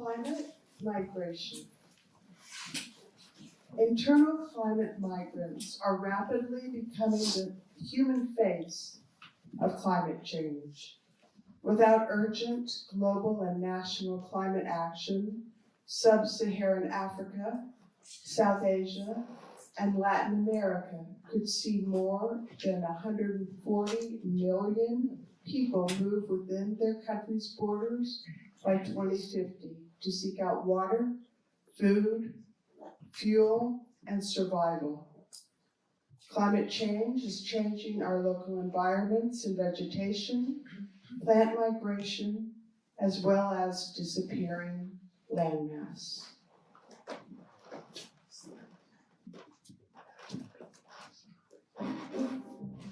Climate migration. Internal climate migrants are rapidly becoming the human face of climate change. Without urgent global and national climate action, sub-Saharan Africa, South Asia, and Latin America could see more than 140 million people move within their country's borders by 2050 to seek out water, food, fuel, and survival. Climate change is changing our local environments and vegetation, plant migration, as well as disappearing landmass.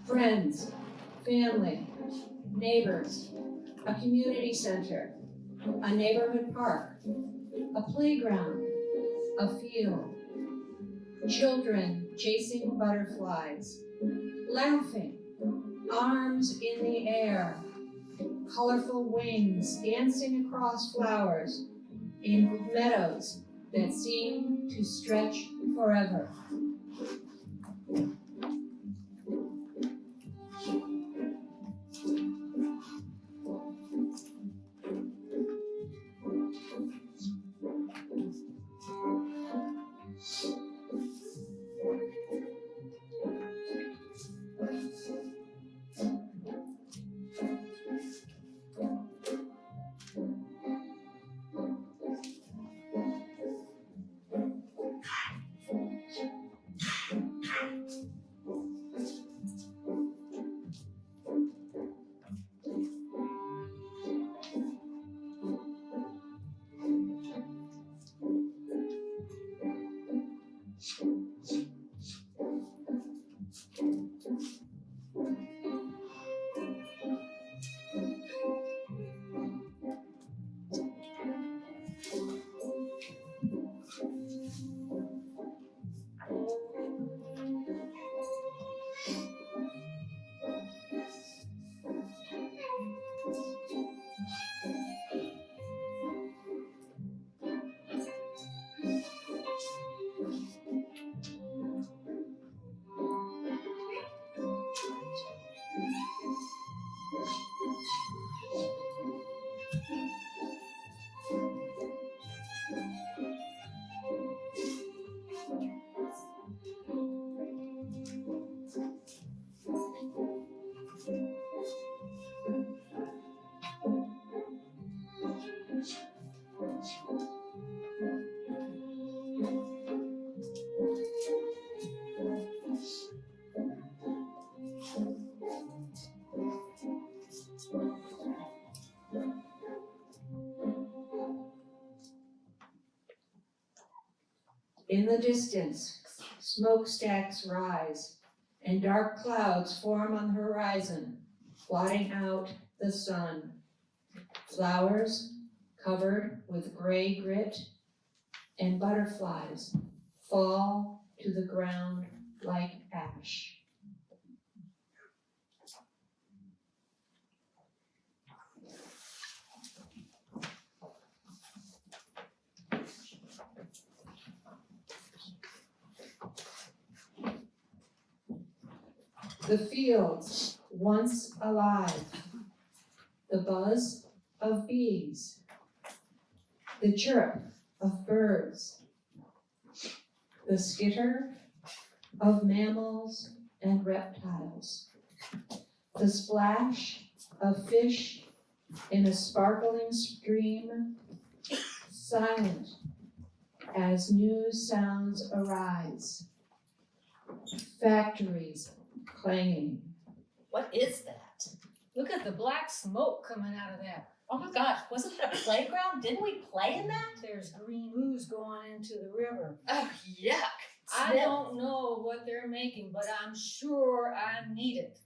Friends, family, neighbors, a community center, a neighborhood park, a playground, a field, children chasing butterflies, laughing, arms in the air, colorful wings dancing across flowers in meadows that seem to stretch forever. In the distance, smokestacks rise, and dark clouds form on the horizon, blotting out the sun. Flowers covered with gray grit, and butterflies fall to the ground like ash. The fields once alive, the buzz of bees, the chirp of birds, the skitter of mammals and reptiles, the splash of fish in a sparkling stream, silent as new sounds arise, factories clanging. What is that? Look at the black smoke coming out of that. Oh my gosh, wasn't that a playground? Didn't we play in that? There's green ooze going into the river. Oh, yuck. I don't know what they're making, but I'm sure I need it.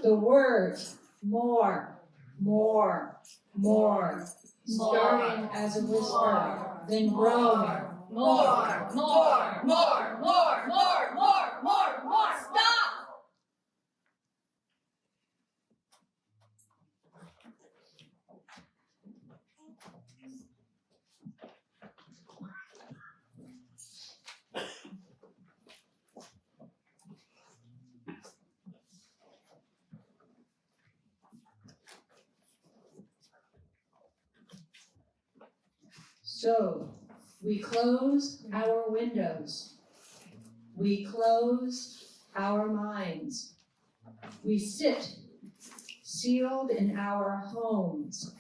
The words more, more, more, starting as a whisper, then growing. More, more, more, more, more, more, more, more. Stop! So we close our windows. We close our minds. We sit sealed in our homes,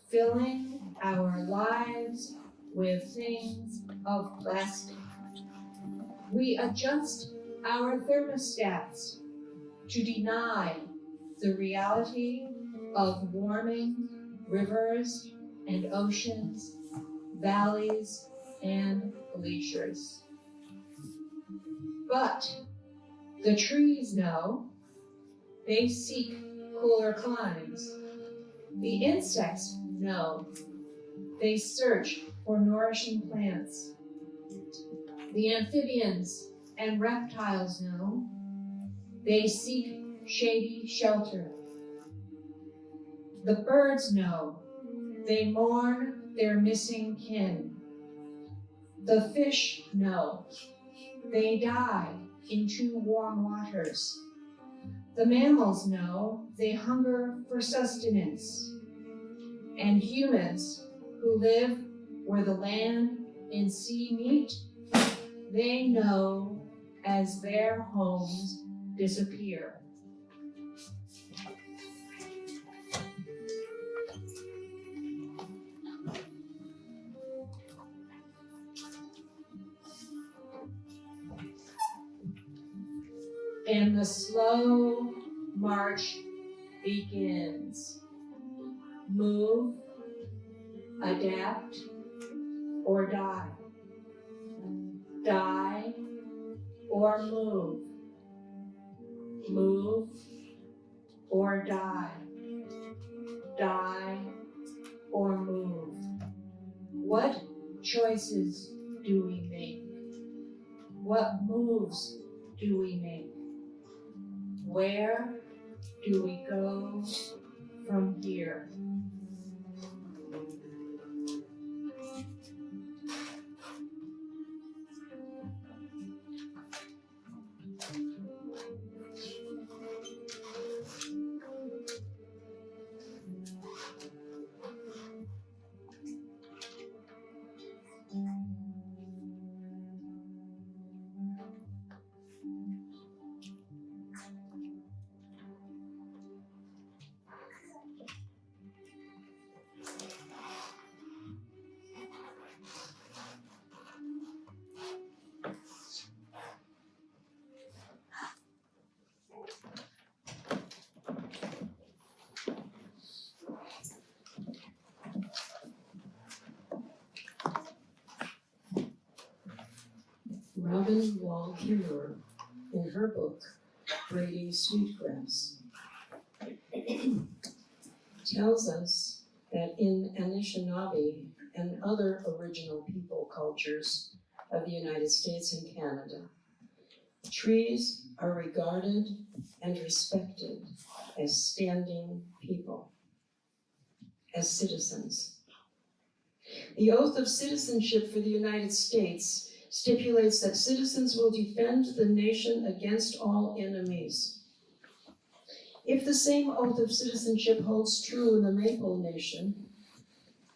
filling our lives with things of plastic. We adjust our thermostats to deny the reality of warming rivers and oceans, valleys and glaciers. But the trees know. They seek cooler climes. The insects know. They search for nourishing plants. The amphibians and reptiles know. They seek shady shelter. The birds know. They mourn their missing kin. The fish know. They dive into warm waters. The mammals know. They hunger for sustenance. And humans who live where the land and sea meet, they know as their homes disappear. And the slow march begins. Move, adapt, or die. Die or move. Move or die. Die or move. What choices do we make? What moves do we make? Where do we go from here? Robin Wall Kimmerer, in her book, Braiding Sweetgrass, tells us that in Anishinaabe and other original people cultures of the United States and Canada, trees are regarded and respected as standing people, as citizens. The oath of citizenship for the United States stipulates that citizens will defend the nation against all enemies. If the same oath of citizenship holds true in the Maple Nation,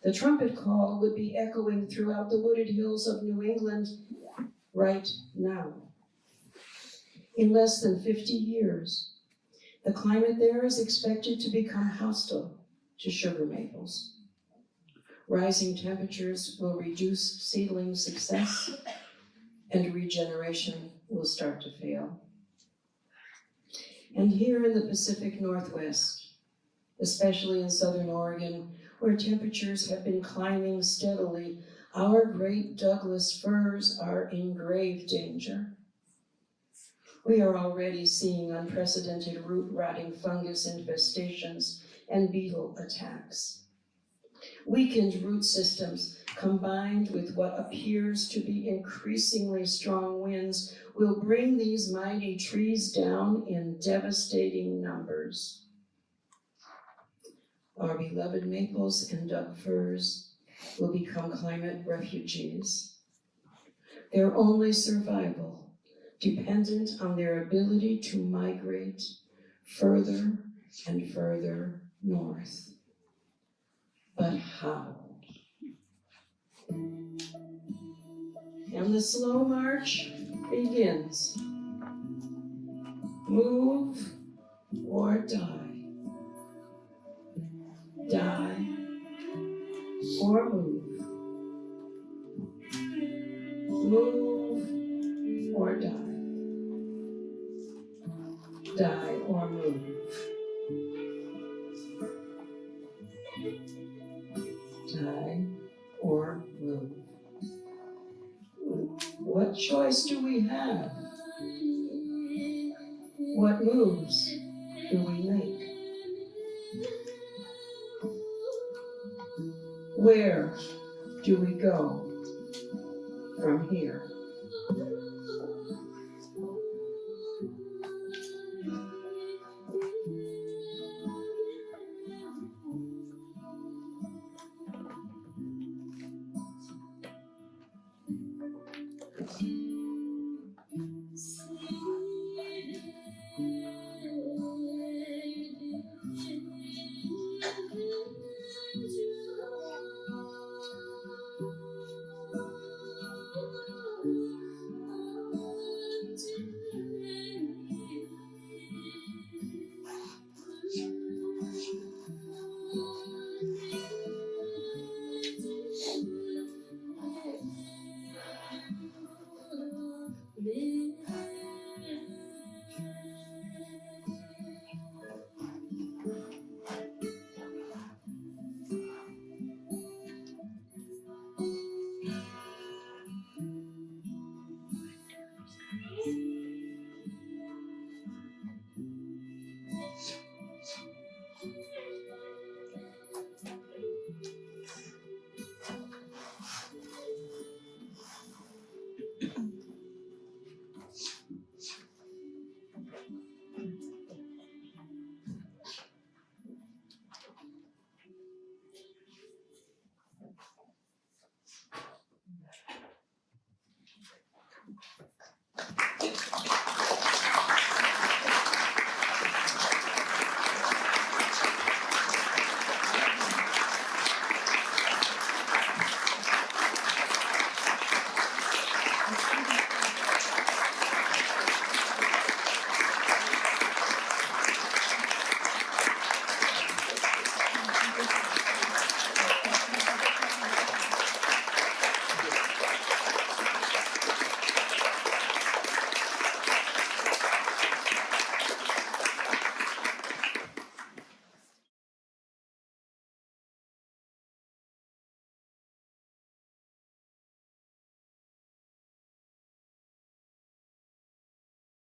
the trumpet call would be echoing throughout the wooded hills of New England right now. In less than 50 years, the climate there is expected to become hostile to sugar maples. Rising temperatures will reduce seedling success, and regeneration will start to fail. And here in the Pacific Northwest, especially in Southern Oregon, where temperatures have been climbing steadily, our great Douglas firs are in grave danger. We are already seeing unprecedented root-rotting fungus infestations and beetle attacks. Weakened root systems combined with what appears to be increasingly strong winds will bring these mighty trees down in devastating numbers. Our beloved maples and Doug firs will become climate refugees. Their only survival dependent on their ability to migrate further and further north. But how? And the slow march begins. Move or die. Die or move. Move or die. Die or move. Die or move. What choice do we have? What moves do we make? Where do we go from here?